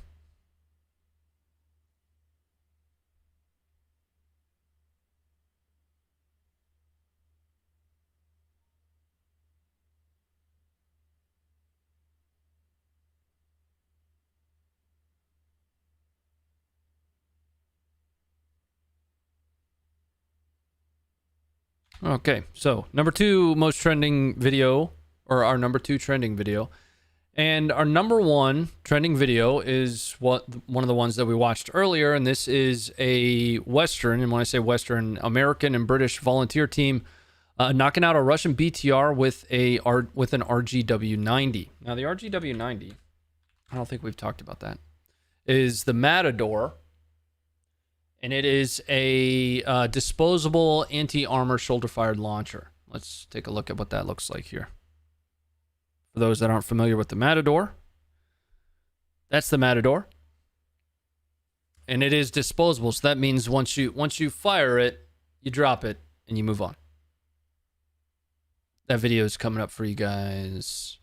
Okay, so number 2 most trending video, or our number 2 trending video. And our number 1 trending video is one of the ones that we watched earlier, and this is a Western, and when I say Western, American and British volunteer team knocking out a Russian BTR with an RGW-90. Now, the RGW-90, I don't think we've talked about that, is the Matador, and it is a disposable anti-armor shoulder-fired launcher. Let's take a look at what that looks like here. For those that aren't familiar with the Matador, That's the Matador. And it is disposable, so that means once you fire it, you drop it and you move on. That video is coming up for you guys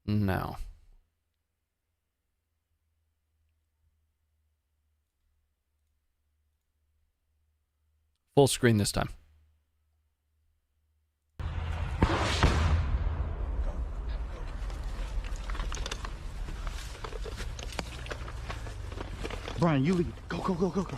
now. Full screen this time. Brian, you lead. Go, go, go, go, go.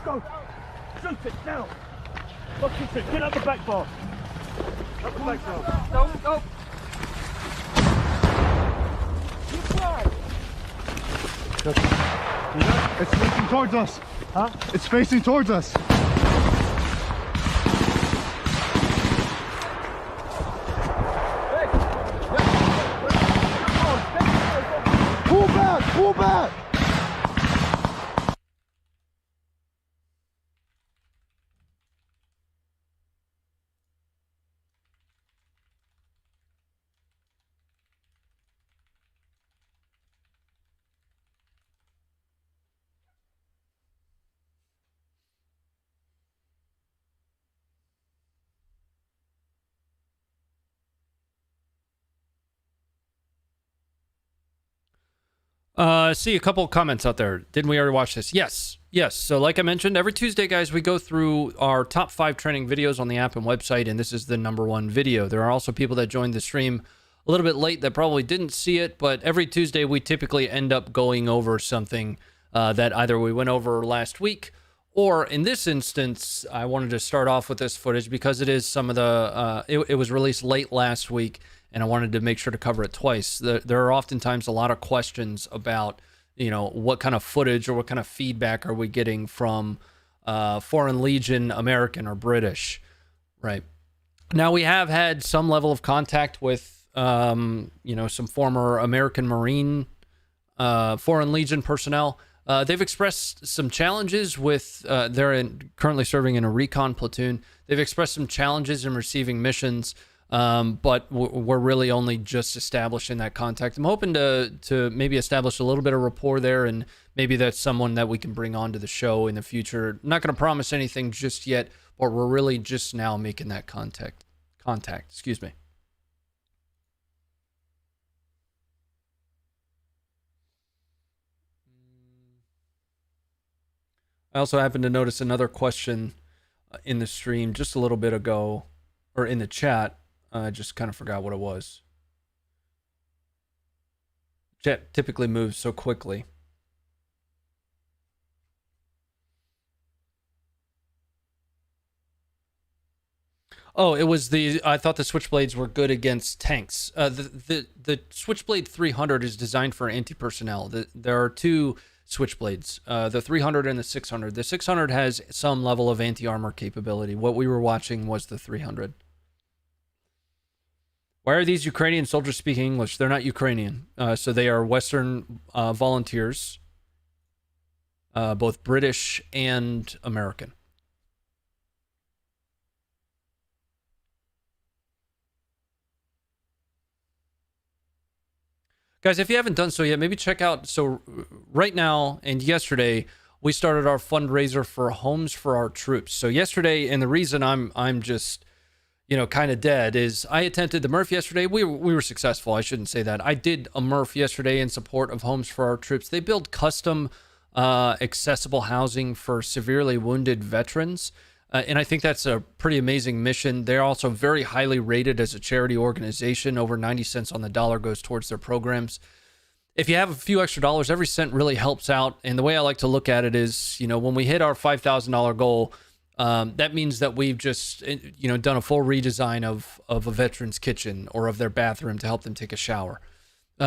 Go! Shoot it now! Look, shoot it. Get out the back bar. Out the back bar. Don't go. It's facing towards us. Huh? It's facing towards us. Pull back! Pull back! See a couple of comments out there. Didn't we already watch this? Yes. So like I mentioned, every Tuesday, guys, we go through our top 5 training videos on the app and website, and this is the #1 video. There are also people that joined the stream a little bit late that probably didn't see it, but every Tuesday we typically end up going over something that either we went over last week, or in this instance, I wanted to start off with this footage because it is some of the, it was released late last week, and I wanted to make sure to cover it twice. There are oftentimes a lot of questions about, you know, what kind of footage or what kind of feedback are we getting from Foreign Legion, American or British, right? Now, we have had some level of contact with, you know, some former American Marine, Foreign Legion personnel. They've expressed some challenges with, currently serving in a recon platoon. They've expressed some challenges in receiving missions. But we're really only just establishing that contact. I'm hoping to maybe establish a little bit of rapport there, and maybe that's someone that we can bring onto the show in the future. Not going to promise anything just yet, but we're really just now making that contact. Excuse me. I also happened to notice another question in the stream just a little bit ago, or in the chat. I just kind of forgot what it was. Chat typically moves so quickly. Oh, it was I thought the Switchblades were good against tanks. The Switchblade 300 is designed for anti-personnel. There are 2 Switchblades, the 300 and the 600. The 600 has some level of anti-armor capability. What we were watching was the 300. Why are these Ukrainian soldiers speaking English? They're not Ukrainian. So they are Western volunteers, both British and American. Guys, if you haven't done so yet, maybe check out, so right now and yesterday, we started our fundraiser for Homes for Our Troops. So yesterday, and the reason I'm just, you know, kind of dead is I attempted the MRF yesterday. We were successful. I shouldn't say that. I did a MRF yesterday in support of Homes for Our Troops. They build custom accessible housing for severely wounded veterans. And I think that's a pretty amazing mission. They're also very highly rated as a charity organization. Over 90 cents on the dollar goes towards their programs. If you have a few extra dollars, every cent really helps out. And the way I like to look at it is, you know, when we hit our $5,000 goal, that means that we've just, you know, done a full redesign of a veteran's kitchen or of their bathroom to help them take a shower.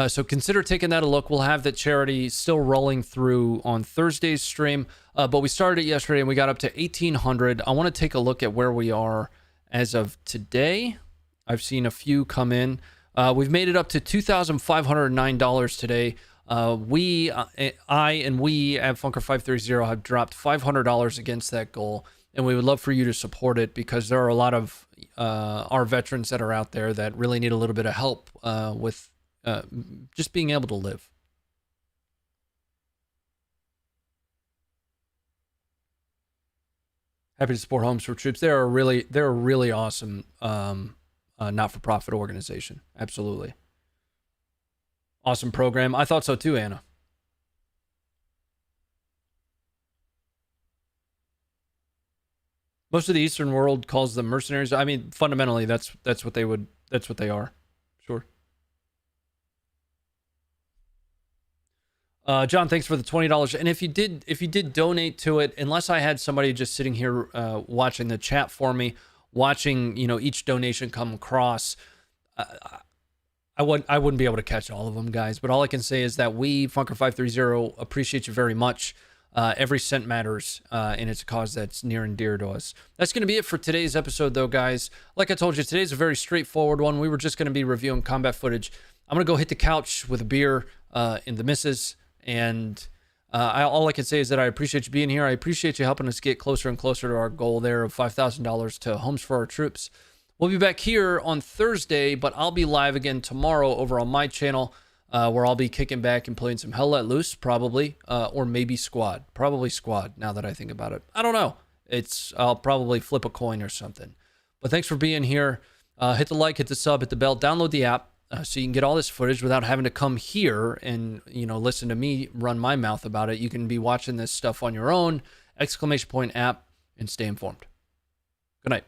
So consider taking that a look. We'll have that charity still rolling through on Thursday's stream, but we started it yesterday and we got up to 1,800. I want to take a look at where we are as of today. I've seen a few come in. We've made it up to $2,509 today. We at Funker530 have dropped $500 against that goal, and we would love for you to support it because there are a lot of our veterans that are out there that really need a little bit of help with just being able to live. Happy to support Homes for Troops. They're a really awesome not-for-profit organization. Absolutely. Awesome program. I thought so too, Anna. Most of the Eastern world calls them mercenaries. I mean, fundamentally, that's what they are. Sure. John, thanks for the $20. And if you did donate to it, unless I had somebody just sitting here watching the chat for me, watching each donation come across, I wouldn't be able to catch all of them, guys. But all I can say is that we, Funker530, appreciate you very much. Every cent matters, and it's a cause that's near and dear to us. That's going to be it for today's episode, though, guys. Like I told you, today's a very straightforward one. We were just going to be reviewing combat footage. I'm going to go hit the couch with a beer in the missus, and all I can say is that I appreciate you being here. I appreciate you helping us get closer and closer to our goal there of $5,000 to Homes for Our Troops. We'll be back here on Thursday, but I'll be live again tomorrow over on my channel, where I'll be kicking back and playing some Hell Let Loose, probably, or maybe Squad. Probably Squad, now that I think about it. I don't know. I'll probably flip a coin or something. But thanks for being here. Hit the like, hit the sub, hit the bell, download the app so you can get all this footage without having to come here and listen to me run my mouth about it. You can be watching this stuff on your own, ! App, and stay informed. Good night.